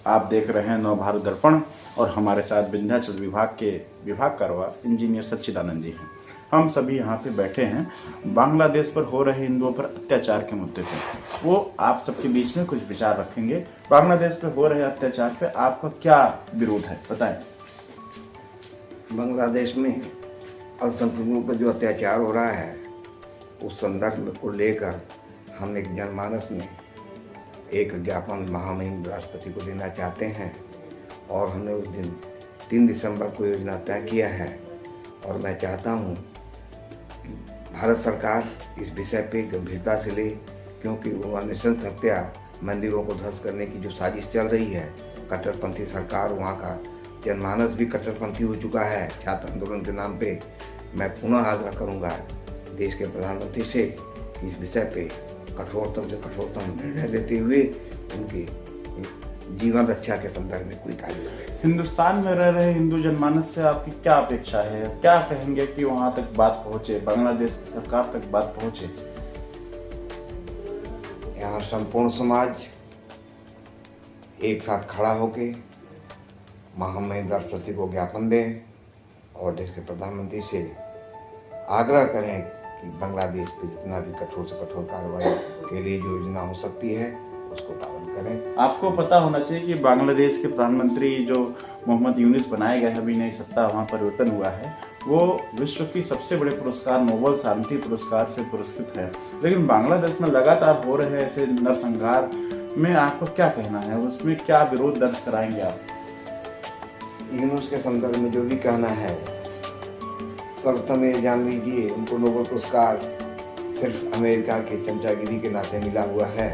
आप देख रहे हैं नवभारत दर्पण और हमारे साथ विंध्याचल विभाग के विभाग कार्यवाह इंजीनियर सच्चिदानंद जी हैं। हम सभी यहाँ पे बैठे हैं बांग्लादेश पर हो रहे हिंदुओं पर अत्याचार के मुद्दे पर। वो आप सबके बीच में कुछ विचार रखेंगे। बांग्लादेश पर हो रहे अत्याचार पे आपका क्या विरोध है, बताएं। बांग्लादेश में अल्पसंख्यकों पर जो अत्याचार हो रहा है उस संदर्भ को लेकर हम एक जनमानस में एक ज्ञापन महामहिम राष्ट्रपति को देना चाहते हैं और हमने उस दिन 3 दिसंबर को योजना तय किया है। और मैं चाहता हूं कि भारत सरकार इस विषय पे गंभीरता से ले, क्योंकि वो नृशंस हत्या, मंदिरों को ध्वस्त करने की जो साजिश चल रही है, कट्टरपंथी सरकार, वहाँ का जनमानस भी कट्टरपंथी हो चुका है छात्र आंदोलन के नाम पे। मैं पुनः आग्रह करूँगा देश के प्रधानमंत्री से इस विषय पे कठोरतम से कठोरतम निर्णय लेते हुए उनके जीवन रक्षा के संदर्भ में कोई कार्य करें। हिंदुस्तान में रह रहे हिंदू जनमानस से आपकी क्या अपेक्षा है? क्या कहेंगे कि वहां तक बात पहुंचे, बांग्लादेश की सरकार तक बात पहुंचे? यहाँ संपूर्ण समाज एक साथ खड़ा होके महामहिम राष्ट्रपति को ज्ञापन दें और देश के प्रधानमंत्री से आग्रह करें कि बांग्लादेश पे जितना भी कठोर से कठोर कार्रवाई के लिए जो योजना हो सकती है उसको पालन करें। आपको पता होना चाहिए कि बांग्लादेश के प्रधानमंत्री जो मोहम्मद यूनुस बनाए गए, अभी नई सत्ता वहाँ परिवर्तन हुआ है, वो विश्व की सबसे बड़े पुरस्कार नोबेल शांति पुरस्कार से पुरस्कृत है। लेकिन बांग्लादेश में लगातार हो रहे ऐसे नरसंहार में आपको क्या कहना है, उसमें क्या विरोध दर्ज कराएंगे आप? यूनुस के संदर्भ में जो भी कहना है, सर्वप्रथम ये जान लीजिए उनको नोबेल पुरस्कार सिर्फ अमेरिका के चमचागिरी के नाते मिला हुआ है।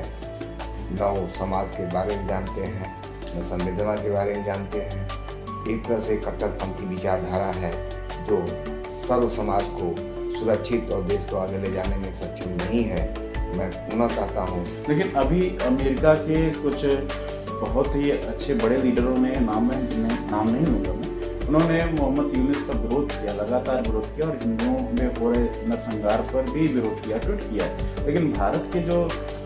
न वो समाज के बारे में जानते हैं, न संवेदना के बारे में जानते हैं। एक तरह से कट्टरपंथी विचारधारा है जो सर्व समाज को सुरक्षित और देश को आगे ले जाने में सक्षम नहीं है। मैं पुनः कहता हूँ। लेकिन अभी अमेरिका के कुछ बहुत ही अच्छे बड़े लीडरों ने नाम नहीं लूँगा मैं, उन्होंने मोहम्मद यूनुस का विरोध किया, लगातार विरोध किया और हिंदुओं में हो रहे नरसंहार पर भी विरोध किया, ट्वीट किया। लेकिन भारत के जो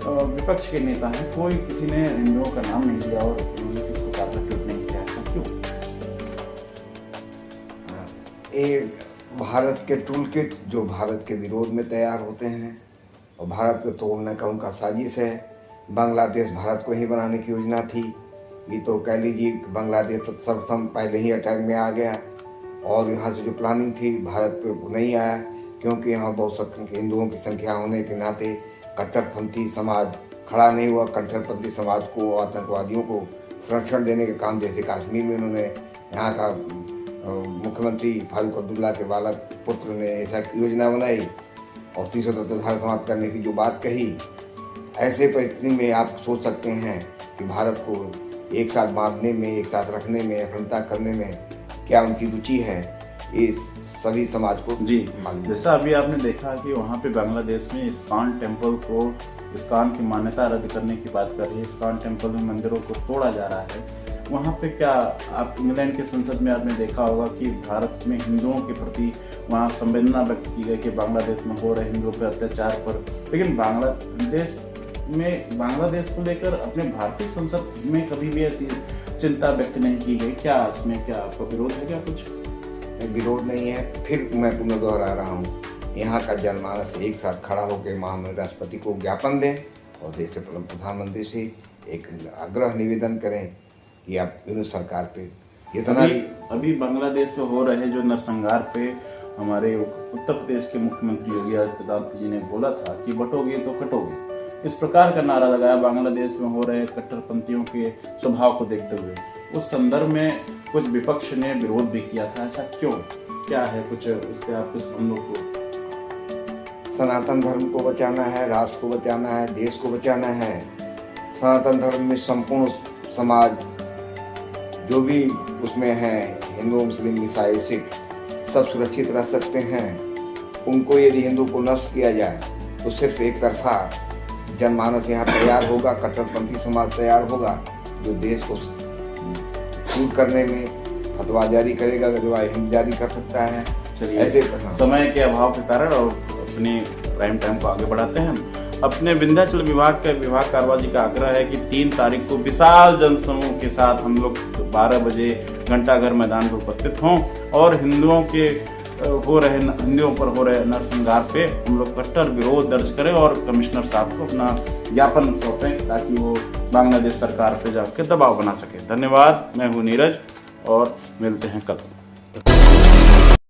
विपक्ष के नेता हैं, कोई किसी ने हिंदुओं का नाम नहीं लिया और उन्होंने किस प्रकार का ट्वीट नहीं किया, ऐसा क्यों? ये भारत के टूल किट जो भारत के विरोध में तैयार होते हैं और भारत को तोड़ने का उनका साजिश है। बांग्लादेश भारत को ही बनाने की योजना थी। ये तो कह लीजिए बांग्लादेश तो सर्वप्रथम पहले ही अटैक में आ गया और यहाँ से जो प्लानिंग थी भारत पे वो नहीं आया, क्योंकि यहाँ बहुत हिंदुओं की संख्या होने के नाते कट्टरपंथी समाज खड़ा नहीं हुआ। कट्टरपंथी समाज को, आतंकवादियों को संरक्षण देने के काम, जैसे कश्मीर में उन्होंने यहाँ का मुख्यमंत्री फारूक अब्दुल्ला के बालक पुत्र ने ऐसा योजना बनाई और 370 धारा समाप्त करने की जो बात कही, ऐसे परिस्थिति में आप सोच सकते हैं कि भारत को एक साथ बांधने में, एक साथ रखने में, अखंडता करने में क्या उनकी रुचि है, इस सभी समाज को जी मालूम। जैसा अभी आपने देखा कि वहाँ पे बांग्लादेश में इस्कॉन टेम्पल को, इस्कॉन की मान्यता रद्द करने की बात कर रही है। इस्कॉन टेम्पल में मंदिरों को तोड़ा जा रहा है। वहाँ पे क्या आप इंग्लैंड के संसद में आपने देखा होगा कि भारत में हिंदुओं के प्रति वहाँ संवेदना व्यक्त की गई कि बांग्लादेश में हो रहे हिंदुओं पर अत्याचार पर। लेकिन बांग्लादेश को लेकर अपने भारतीय संसद में कभी भी ऐसी चिंता व्यक्त नहीं की गई। क्या इसमें क्या आपका विरोध है? क्या कुछ विरोध नहीं है। फिर मैं पुनः दोहरा रहा हूँ, यहाँ का जनमानस एक साथ खड़ा होकर महामहिम राष्ट्रपति को ज्ञापन दें और देश के प्रधानमंत्री से एक आग्रह निवेदन करें कि आप यूनुस सरकार पे इतना अभी बांग्लादेश में हो रहे जो नरसंहार पे हमारे उत्तर प्रदेश के मुख्यमंत्री योगी आदित्यनाथ जी ने बोला था कि बटोगे तो कटोगे, इस प्रकार का नारा लगाया बांग्लादेश में हो रहे कट्टरपंथियों के स्वभाव को देखते हुए। उस संदर्भ में कुछ विपक्ष ने विरोध भी किया था, ऐसा क्यों? क्या है कुछ इस पे आप इस हम लोग को? सनातन धर्म को बचाना है, राष्ट्र को बचाना है, देश को बचाना है। सनातन धर्म में संपूर्ण समाज जो भी उसमें है, हिंदू, मुस्लिम, ईसाई, सिख, सब सुरक्षित रह सकते हैं। उनको यदि हिंदू को नष्ट किया जाए तो सिर्फ एक तरफा जनमानस यहाँ तैयार होगा, कट्टरपंथी समाज तैयार होगा जो देश को दूर करने में फतवा जारी करेगा, हिंद जारी कर सकता है। चलिए, ऐसे समय के अभाव के कारण और अपने प्राइम टाइम को आगे बढ़ाते हैं। अपने विंध्याचल विभाग कारवा जी का आग्रह है कि 3 तारीख को विशाल जनसमूह के साथ हम लोग 12 बजे घंटाघर मैदान पर उपस्थित हों और हिंदुओं पर हो रहे नरसंहार पे हम लोग कट्टर विरोध दर्ज करें और कमिश्नर साहब को अपना ज्ञापन सौंपें ताकि वो बांग्लादेश सरकार पे जाकर दबाव बना सके। धन्यवाद। मैं हूँ नीरज और मिलते हैं कल।